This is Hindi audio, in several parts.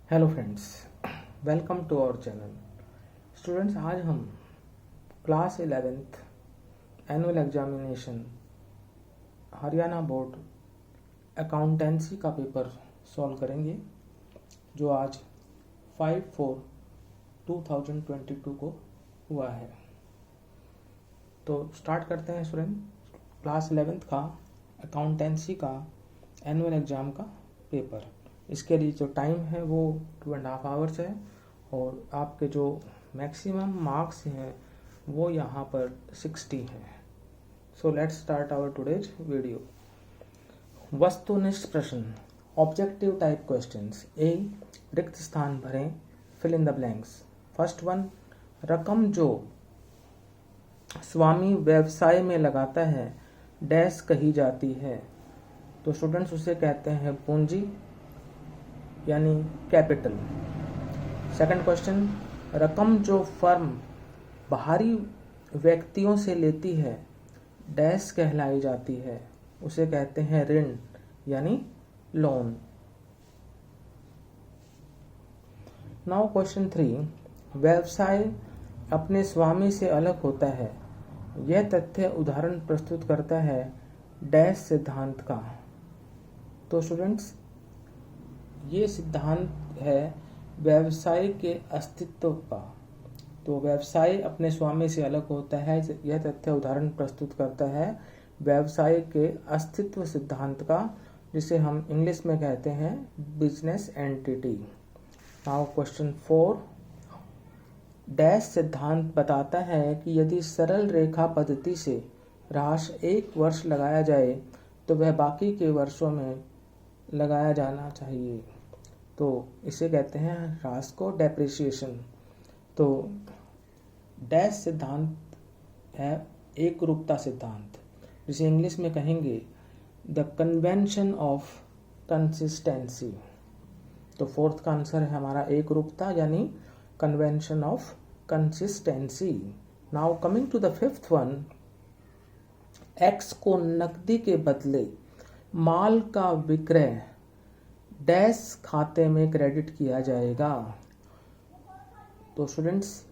Hello friends, welcome to our channel. Students, आज हम class 11th annual examination Haryana board accountancy का पेपर सॉल्व करेंगे, जो आज 5/4/2022 को हुआ है। तो स्टार्ट करते हैं स्टूडेंट। क्लास 11th का अकाउंटेंसी का एनुअल एग्ज़ाम का पेपर। इसके लिए जो टाइम है वो 2.5 आवर्स है और आपके जो मैक्सिमम मार्क्स हैं वो यहाँ पर 60 हैं। So let's start our today's video. वस्तुनिष्ठ प्रश्न, ऑब्जेक्टिव टाइप क्वेश्चंस। ए, रिक्त स्थान भरें, fill in the blanks. First one, रकम जो स्वामी व्यवसाय में लगाता है डैश कही जाती है। तो स्टूडेंट्स उसे कहते हैं पूंजी यानी कैपिटल। सेकंड क्वेश्चन, रकम जो फर्म बाहरी व्यक्तियों से लेती है डैश कहलाई जाती है, उसे कहते हैं ऋण यानी लोन। नाउ क्वेश्चन 3, व्यवसाय अपने स्वामी से अलग होता है। यह तथ्य उदाहरण प्रस्तुत करता है डैश सिद्धांत का। तो स्टूडेंट्स, ये सिद्धांत है व्यवसाय के अस्तित्व का। तो व्यवसाय अपने स्वामी से अलग होता है, यह तथ्य उदाहरण प्रस्तुत करता है व्यवसाय के अस्तित्व सिद्धांत का, जिसे हम इंग्लिश में कहते हैं business entity. Now question 4, dash सिद्धांत बताता है कि यदि सरल रेखा पद्धति से ह्रास 1 वर्ष लगाया जाए तो वह बाकी के वर्षों में लगाया जाना चाहिए। तो इसे कहते हैं ह्रास को डेप्रिसिएशन। तो डैश सिद्धांत है एक रूपता सिद्धांत, जिसे इंग्लिश में कहेंगे द कन्वेंशन ऑफ कंसिस्टेंसी। तो फोर्थ का आंसर है हमारा एक रूपता यानी convention of consistency. Now coming to the fifth one, X को नकदी के बदले माल का विक्रय डैश खाते में क्रेडिट किया जाएगा। तो स्टूडेंट्स,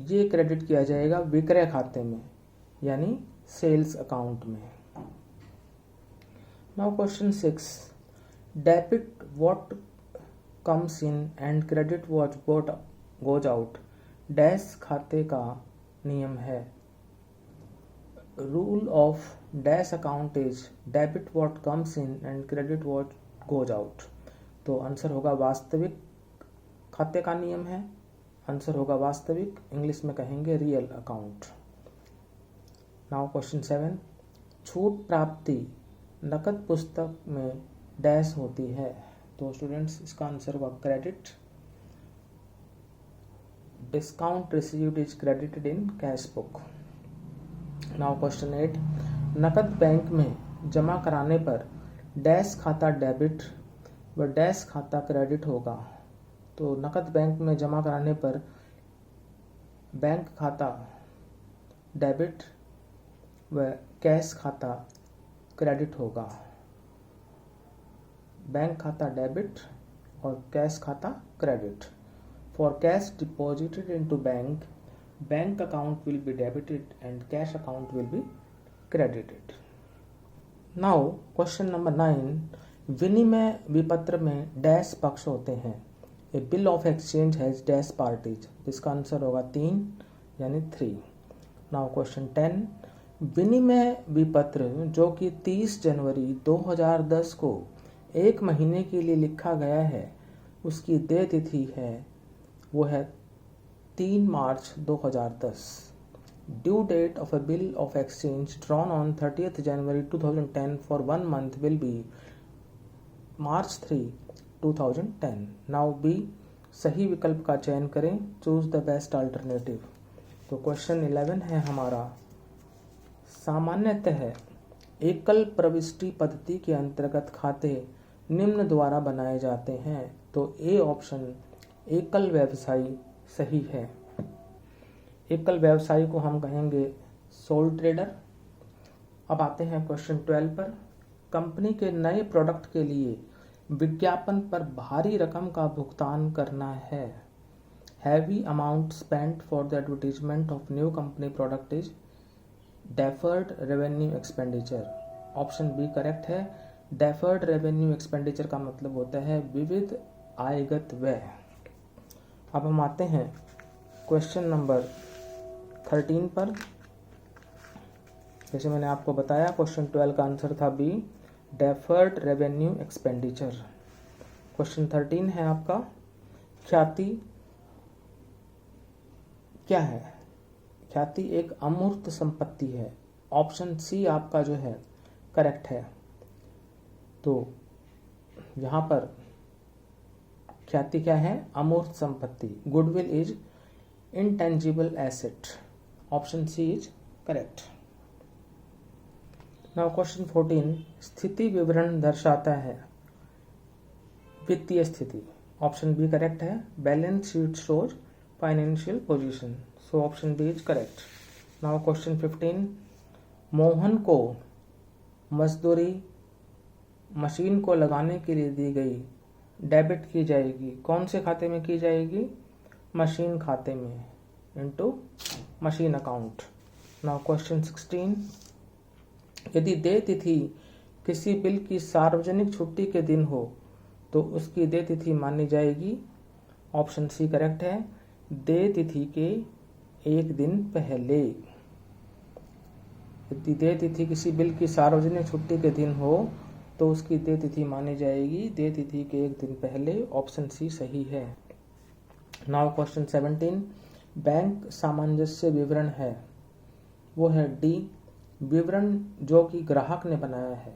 ये क्रेडिट किया जाएगा विक्रय खाते में यानी सेल्स अकाउंट में। Now question 6, debit what comes in and credit what goes out dash खाते का नियम है। Rule of dash account is debit what comes in and credit what goes out. तो आंसर होगा वास्तविक खाते का नियम है। आंसर होगा वास्तविक, इंग्लिश में कहेंगे रियल अकाउंट। नाउ क्वेश्चन 7, छूट प्राप्ति नकद पुस्तक में डैश होती है। तो स्टूडेंट्स, इसका आंसर होगा credit. Discount received is credited in cash book. Now question 8, नकद बैंक में जमा कराने पर डैश खाता डेबिट व डैश खाता क्रेडिट होगा। तो नकद बैंक में जमा कराने पर बैंक खाता डेबिट व कैश खाता क्रेडिट होगा। बैंक खाता डेबिट और कैश खाता credit. For cash deposited into bank, bank account will be debited and cash account will be credited. Now question number 9, विनिमय विपत्र में डैश पक्ष होते हैं। A bill of exchange has dash parties. इसका आंसर होगा 3 यानी 3। नाउ क्वेश्चन 10, विनिमय विपत्र जो कि 30 जनवरी 2010 को 1 महीने के लिए लिखा गया है, उसकी देय तिथि है वो है 3 मार्च 2010। Due date of a bill of exchange drawn on 30th January 2010 for 1 month will be March 3, 2010. Now B, सही विकल्प का चयन करें, चूज द बेस्ट अल्टरनेटिव। तो क्वेश्चन 11 है हमारा, सामान्यतः एकल प्रविष्टि पद्धति के अंतर्गत खाते निम्न द्वारा बनाए जाते हैं। तो ए ऑप्शन एकल व्यवसायी सही है। एकल व्यवसायी को हम कहेंगे सोल ट्रेडर। अब आते हैं क्वेश्चन 12 पर, कंपनी के नए प्रोडक्ट के लिए विज्ञापन पर भारी रकम का भुगतान करना है। Heavy amount spent for the advertisement of new company product is deferred revenue expenditure. Option B correct है। डेफर्ड रेवेन्यू एक्सपेंडिचर का मतलब होता है विविध आयगत व्यय। अब हम आते हैं क्वेश्चन नंबर 13 पर। जैसे मैंने आपको बताया क्वेश्चन 12 का आंसर था B, deferred revenue expenditure. Question 13 है आपका, ख्याति क्या है? ख्याति एक अमूर्त संपत्ति है। ऑप्शन सी आपका जो है करेक्ट है। तो यहाँ पर ख्याति क्या है? अमूर्त संपत्ति। Goodwill is intangible asset. Option C is correct. Now question 14, स्थिति विवरण दर्शाता है वित्तीय स्थिति। ऑप्शन बी करेक्ट है। Balance sheet shows financial position. So option B is correct. Now question 15, Mohan को मजदूरी मशीन को लगाने के लिए दी गई, डेबिट की जाएगी। कौन से खाते में की जाएगी? मशीन खाते में, into machine account. Now question 16, यदि देय तिथि किसी बिल की सार्वजनिक छुट्टी के दिन हो तो उसकी देय तिथि मानी जाएगी। ऑप्शन सी करेक्ट है। देय तिथि के एक दिन पहले। यदि देय तिथि किसी बिल की सार्वजनिक छुट्टी के दिन हो तो उसकी देय तिथि मानी जाएगी देय तिथि के एक दिन पहले। ऑप्शन सी सही है। नाउ क्वेश्चन 17, बैंक सामंजस्य विवरण है, वो है डी, विवरण जो कि ग्राहक ने बनाया है।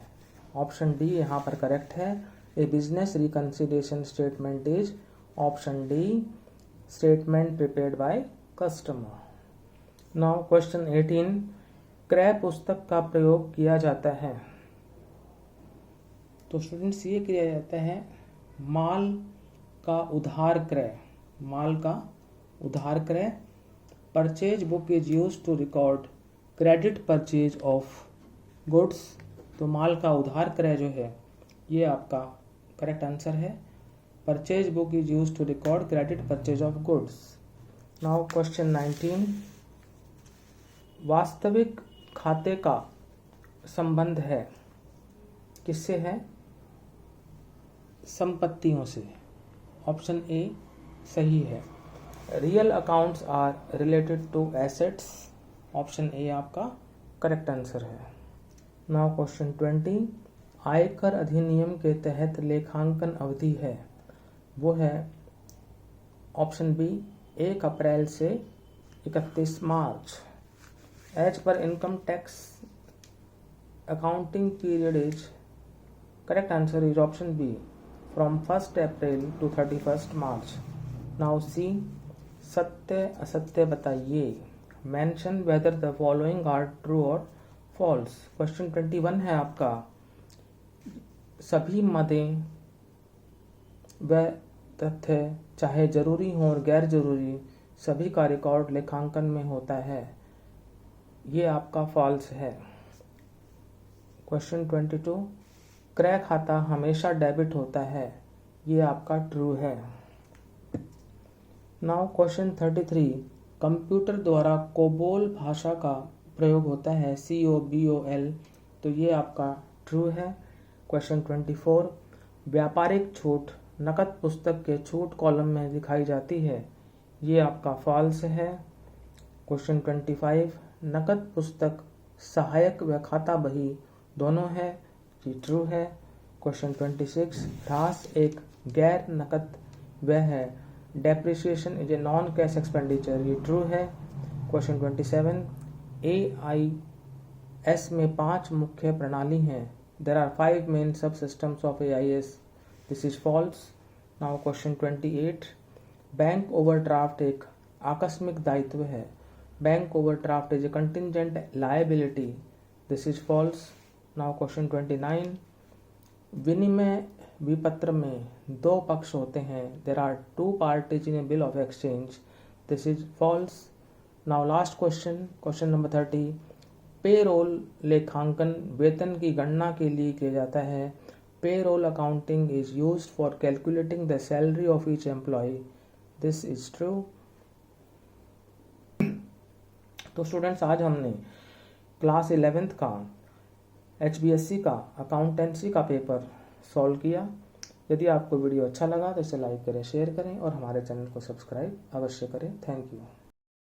ऑप्शन डी यहाँ पर करेक्ट है। A business reconciliation statement is option D, statement prepared by customer. Now question 18, क्रय पुस्तक का प्रयोग किया जाता है। तो स्टूडेंट्स ये किया जाता है माल का उधार क्रय। माल का उधार क्रय। Purchase book is used to record credit purchase of goods. तो माल का उधार क्रय जो है ये आपका करेक्ट आंसर है। Purchase book is used to record credit purchase of goods. Now question 19, वास्तविक खाते का संबंध है किससे है? संपत्तियों से। ऑप्शन ए सही है। Real accounts are related to assets. Option A आपका करेक्ट आंसर है। नाउ क्वेश्चन 20, आयकर अधिनियम के तहत लेखांकन अवधि है, वो है ऑप्शन बी 1 अप्रैल से 31 मार्च। As per income tax accounting period is correct answer is option B from 1 April to 31 March. Now C, सत्य असत्य बताइए। Mention whether the following are true और फॉल्स। क्वेश्चन 21 है आपका, सभी मदें व तथ्य चाहे जरूरी हो और गैर जरूरी सभी का रिकॉर्ड लेखांकन में होता है। ये आपका फॉल्स है। क्वेश्चन 22, क्रय खाता हमेशा डेबिट होता है। ये आपका ट्रू है। नाउ क्वेश्चन 33, कंप्यूटर द्वारा कोबोल भाषा का प्रयोग होता है, COBOL। तो ये आपका ट्रू है। क्वेश्चन 24, व्यापारिक छूट नकद पुस्तक के छूट कॉलम में दिखाई जाती है। ये आपका फॉल्स है। क्वेश्चन 25, नकद पुस्तक सहायक व खाता बही दोनों है। ये ट्रू है। क्वेश्चन 26, ह्रास एक गैर नकद व्यय है। Depreciation is a non cash expenditure. ये ट्रू है। क्वेश्चन 27, AIS में 5 मुख्य प्रणाली हैं। There are 5 main sub systems of AIS। This is false. Now question 28, bank overdraft एक आकस्मिक दायित्व है। Bank overdraft is a contingent liability. This is false. Now question 29, विनिमय विपत्र में 2 पक्ष होते हैं। There are 2 parties in a bill of exchange. This is false. Now last question, question number 30, payroll लेखांकन वेतन की गणना के लिए किया जाता है। payroll accounting is used for calculating the salary of each employee. This is true. तो स्टूडेंट्स, आज हमने क्लास 11th का HBSC का अकाउंटेंसी का पेपर सॉल्व किया। यदि आपको वीडियो अच्छा लगा तो इसे लाइक करें, शेयर करें और हमारे चैनल को सब्सक्राइब अवश्य करें। Thank you.